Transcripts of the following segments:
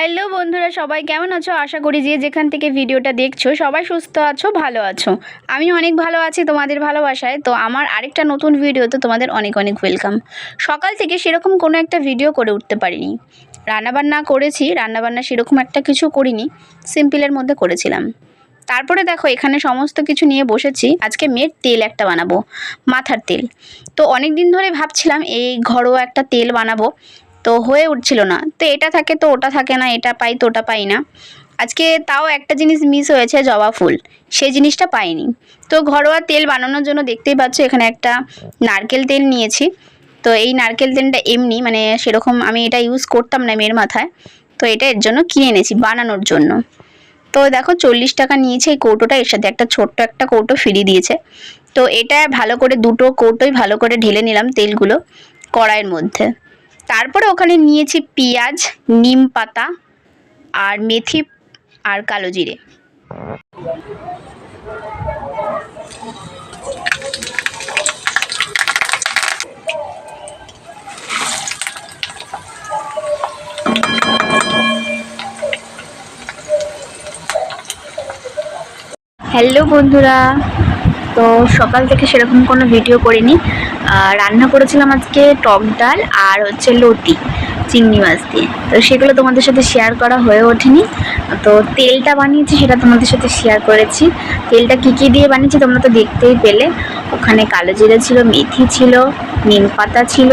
Hello বন্ধুরা, সবাই কেমন আছো? আশা করি যে যেখান থেকে ভিডিওটা দেখছো সবাই সুস্থ আছো, ভালো আছো। আমি অনেক ভালো আছি তোমাদের ভালোবাসায়। তো আমার আরেকটা নতুন ভিডিওতে তোমাদের অনেক অনেক ওয়েলকাম। সকাল থেকে সেরকম কোনো একটা ভিডিও করে উঠতে পারিনি। রান্নাবান্না করেছি, রান্নাবান্না সেরকম একটা কিছু করিনি, সিম্পলের মধ্যে করেছিলাম। তারপরে দেখো এখানে সমস্ত কিছু নিয়ে বসেছি। আজকে মেয়ের তেল একটা বানাবো, মাথার তেল। তো অনেক দিন ধরে ভাবছিলাম এই ঘরোয়া একটা তেল বানাবো, তো হয়ে উঠছিল না। তো এটা থাকে তো ওটা থাকে না, এটা পাই তো ওটা পাই না। আজকে তাও একটা জিনিস মিস হয়েছে, জবা ফুল, সেই জিনিসটা পাইনি। তো ঘরোয়া তেল বানানোর জন্য দেখতেই পাচ্ছ এখানে একটা নারকেল তেল নিয়েছি। তো এই নারকেল তেলটা এমনি মানে সেরকম আমি এটা ইউজ করতাম না মেয়ের মাথায়, তো এটা এর জন্য কিনে এনেছি বানানোর জন্য। তো দেখো 40 টাকা নিয়েছে এই কৌটোটা, এর সাথে একটা ছোট্ট একটা কৌটো ফ্রি দিয়েছে। তো এটা ভালো করে দুটো কৌটোই ভালো করে ঢেলে নিলাম তেলগুলো কড়াইয়ের মধ্যে। তারপরে ওখানে নিয়েছি পেঁয়াজ, নিম পাতা আর মেথি আর কালো জিরে। হ্যালো বন্ধুরা, তো সকাল থেকে সেরকম কোনো ভিডিও করিনি। রান্না করেছিলাম আজকে টক ডাল আর হচ্ছে লতি চিংড়ি মাছ দিয়ে। তো সেগুলো তোমাদের সাথে শেয়ার করা হয়ে ওঠেনি। তো তেলটা বানিয়েছি সেটা তোমাদের সাথে শেয়ার করেছি। তেলটা কী কী দিয়ে বানিয়েছি তোমরা তো দেখতেই পেলে। ওখানে কালো জিরে ছিল, মেথি ছিল, নিম পাতা ছিল,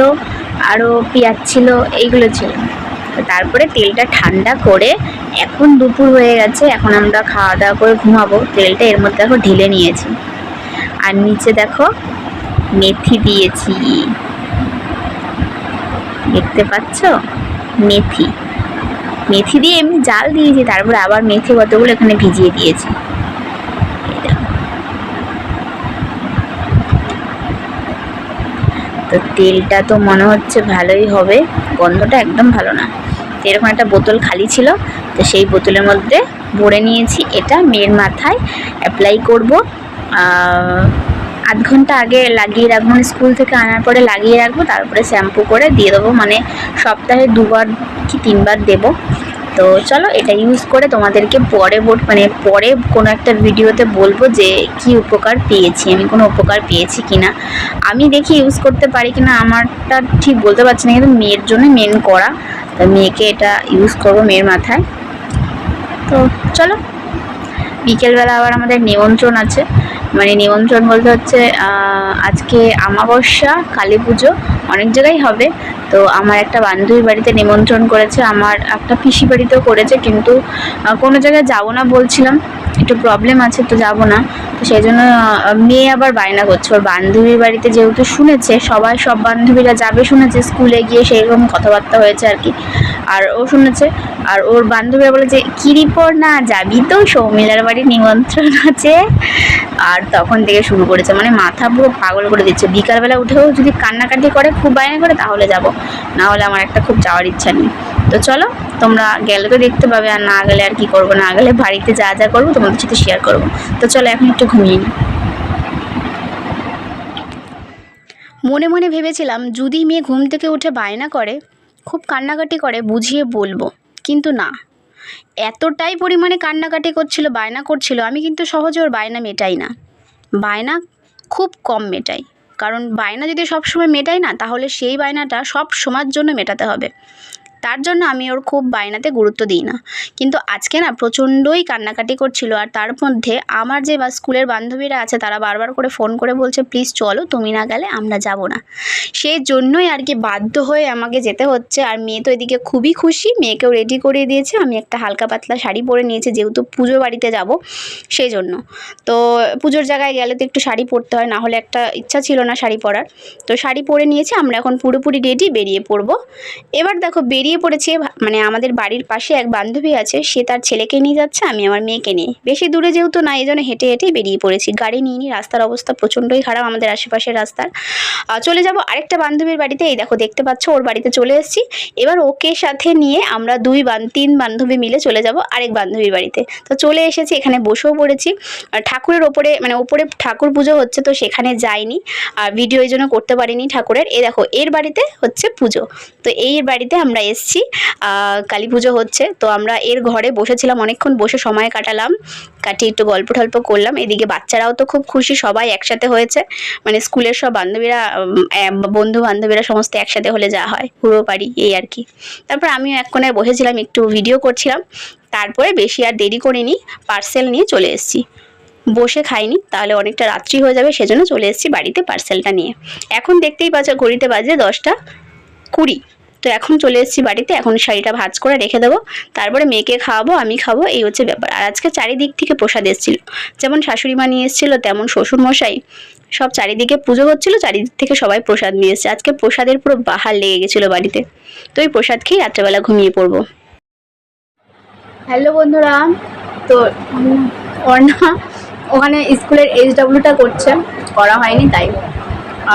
আরও পেঁয়াজ ছিল, এইগুলো ছিল। তারপরে তেলটা ঠান্ডা করে এখন দুপুর হয়ে গেছে, এখন আমরা খাওয়া দাওয়া করে ঘুমাবো। তেলটা এর মধ্যে এখন ঢেলে নিয়েছি। আর নিচে দেখো মেথি দিয়েছি, দেখতে পাচ্ছ? মেথি মেথি দিয়ে এমনি জাল দিয়েছি, তারপরে আবার মেথি কতগুলো এখানে ভিজিয়ে দিয়েছি। তো তেলটা তো মনে হচ্ছে ভালোই হবে, গন্ধটা একদম ভালো না। এরকম একটা বোতল খালি ছিল, তো সেই বোতলের মধ্যে ভরে নিয়েছি। এটা মেয়ের মাথায় অ্যাপ্লাই করব। আধ ঘন্টা আগে লাগিয়ে রাখবো, মানে স্কুল থেকে আনার পরে লাগিয়ে রাখবো, তারপরে শ্যাম্পু করে দিয়ে দেবো। মানে সপ্তাহে 2বার কি 3বার দেবো। তো চলো এটা ইউজ করে তোমাদেরকে পরে কোনো একটা ভিডিওতে বলবো যে কি উপকার পেয়েছি, আমি কোনো উপকার পেয়েছি কিনা। আমি দেখি ইউজ করতে পারি কিনা, আমারটা ঠিক বলতে পারছি না, কিন্তু মেয়ের জন্য মেন করা। তো মেয়েকে এটা ইউজ করবো মেয়ের মাথায়। তো চলো, বিকেলবেলা আবার আমাদের নিমন্ত্রণ আছে। মানে নিমন্ত্রণ বলতে হচ্ছে আজকে অমাবস্যা, কালী পুজো অনেক জায়গায় হবে। তো আমার একটা বান্ধবীর বাড়িতে নিমন্ত্রণ করেছে, আমার একটা পিসি বাড়িতেও করেছে, কিন্তু কোনো জায়গায় যাবো না বলছিলাম, একটু প্রবলেম আছে তো যাবো না। তো সেই জন্য মেয়ে আবার বায়না করছে, ওর বান্ধবীর বাড়িতে যেহেতু শুনেছে সব বান্ধবীরা যাবে শুনেছে, স্কুলে গিয়ে সেইরকম কথাবার্তা হয়েছে আর কি। আর ও শুনেছে, আর ওর বান্ধবীরা বলে যে কিরিপর না যাবি তো, সৌমিলার বাড়ির নিমন্ত্রণ আছে। আর তখন থেকে শুরু করেছে, মানে মাথা পুরো পাগল করে দিচ্ছে। বিকালবেলা উঠেও যদি কান্নাকাটি করে, খুব বায়না করে, তাহলে যাব, না হলে আমার একটা খুব যাওয়ার ইচ্ছা নেই। তো চলো, তোমরা গেলে তো দেখতে পাবে, আর না গেলে আর কি করবো, না গেলে বাড়িতে যা যা করবো তোমাদের সাথে শেয়ার করবো। তো চলো এখন একটু ঘুমিয়ে নিই। মনে মনে ভেবেছিলাম যদি মেয়ে ঘুম থেকে উঠে বায়না করে, খুব কান্নাকাটি করে, বুঝিয়ে বলবো, কিন্তু না, এতটাই পরিমাণে কান্নাকাটি করছিল, বায়না করছিল। আমি কিন্তু সহজে ওর বায়না মেটাই না, বায়না খুব কম মেটাই। কারণ বায়না যদি সবসময় মেটাই না, তাহলে সেই বায়নাটা সব সময়ের জন্য মেটাতে হবে। তার জন্য আমি ওর খুব বায়নাতে গুরুত্ব দিই না। কিন্তু আজকে না প্রচণ্ডই কান্নাকাটি করছিল। আর তার মধ্যে আমার যে স্কুলের বান্ধবীরা আছে তারা বারবার করে ফোন করে বলছে প্লিজ চলো, তুমি না গেলে আমরা যাব না। সেই জন্যই আর কি বাধ্য হয়ে আমাকে যেতে হচ্ছে। আর মেয়ে তো এদিকে খুবই খুশি, মেয়েকেও রেডি করিয়ে দিয়েছে। আমি একটা হালকা পাতলা শাড়ি পরে নিয়েছি, যেহেতু পুজো বাড়িতে যাব সেই জন্য। তো পুজোর জায়গায় গেলে তো একটু শাড়ি পরতে হয়, না হলে একটা ইচ্ছা ছিল না শাড়ি পরার। তো শাড়ি পরে নিয়েছি, আমরা এখন পুরোপুরি রেডি, বেরিয়ে পড়বো। এবার দেখো বেরিয়ে পড়েছে, মানে আমাদের বাড়ির পাশে এক বান্ধবী আছে, সে তার ছেলেকে নিয়ে যাচ্ছে, আমি আমার মেয়েকে নিয়ে। বেশি দূরে যেহেতু না, এই জন্য হেঁটে হেঁটেই বেরিয়ে পড়েছি, গাড়ি নিয়ে নিই। রাস্তার অবস্থা প্রচণ্ডই খারাপ আমাদের আশেপাশের রাস্তার। চলে যাব আরেকটা বান্ধবীর বাড়িতে। এই দেখো দেখতে পাচ্ছ ওর বাড়িতে চলে এসেছি। এবার ওকে সাথে নিয়ে আমরা 3 বান্ধবী মিলে চলে যাব আরেক বান্ধবীর বাড়িতে। তো চলে এসেছি, এখানে বসেও পড়েছি। ঠাকুরের ওপরে মানে ওপরে ঠাকুর পুজো হচ্ছে, তো সেখানে যাইনি, আর ভিডিও এই জন্য করতে পারিনি ঠাকুরের। এই দেখো এর বাড়িতে হচ্ছে পুজো, তো এই বাড়িতে আমরা এসেছি, কালী পুজো হচ্ছে, তো আমরা এর ঘরে বসেছিলাম, অনেকক্ষণ বসে সময় কাটালাম, কাটিয়ে একটু গল্প টল্প করলাম। এদিকে বাচ্চারাও তো খুব খুশি, সবাই একসাথে হয়েছে, মানে স্কুলের সব বান্ধবীরা, বন্ধু বান্ধবীরা সমস্ত একসাথে হলে যা হয় পুরো পারি, এই আর কি। তারপর আমিও এক কোণায় বসেছিলাম, একটু ভিডিও করছিলাম। তারপরে বেশি আর দেরি করিনি, পার্সেল নিয়ে চলে এসেছি। বসে খাইনি, তাহলে অনেকটা রাত্রি হয়ে যাবে, সেজন্য চলে এসেছি বাড়িতে পার্সেলটা নিয়ে। এখন দেখতেই পাচ্ছ ঘড়িতে বাজে 10:20। তো এখন চলে এসেছি বাড়িতে, এখন শাড়িটা ভাঁজ করে রেখে দেবো, তারপরে মেয়েকে খাওয়াবো, আমি খাবো, এই হচ্ছে ব্যাপার। আর আজকে চারিদিক থেকে প্রসাদ এসেছিল, যেমন শাশুড়ি মা নিয়ে এসেছিলো, তেমন শ্বশুরমশাই, সব চারিদিকে পুজো হচ্ছিলো, চারিদিক থেকে সবাই প্রসাদ নিয়ে এসেছে। আজকে প্রসাদের পুরো বাহার লেগে গেছিলো বাড়িতে। তো এই প্রসাদ খেয়ে রাত্রেবেলা ঘুমিয়ে পড়বো। হ্যালো বন্ধুরা, তো অর্ণা ওখানে স্কুলের HWটা করছে, করা হয়নি তাই।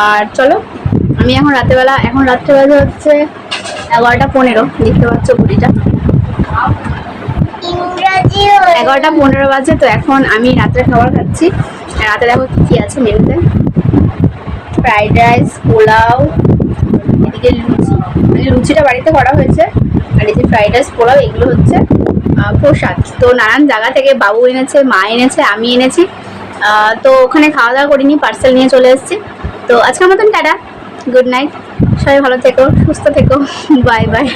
আর চলো, আমি এখন রাত্রেবেলা, এখন রাত্রে বাজে হচ্ছে 11:15, দেখতে পাচ্ছ ঘড়িটা, 11:15 বাজে। তো এখন আমি রাত্রে খাবার খাচ্ছি। রাতে দেখো কী আছে মেনুতে, ফ্রাইড রাইস, পোলাও, এদিকে লুচি, মানে লুচিটা বাড়িতে করা হয়েছে, আর এই যে ফ্রাইড রাইস, পোলাও, এগুলো হচ্ছে প্রসাদ। তো নানান জায়গা থেকে বাবু এনেছে, মা এনেছে, আমি এনেছি। তো ওখানে খাওয়া দাওয়া করিনি, পার্সেল নিয়ে চলে এসেছি। তো আজকের মতন টাটা, গুড নাইট, সবাই ভালো থেকো, সুস্থ থেকো, বাই বাই।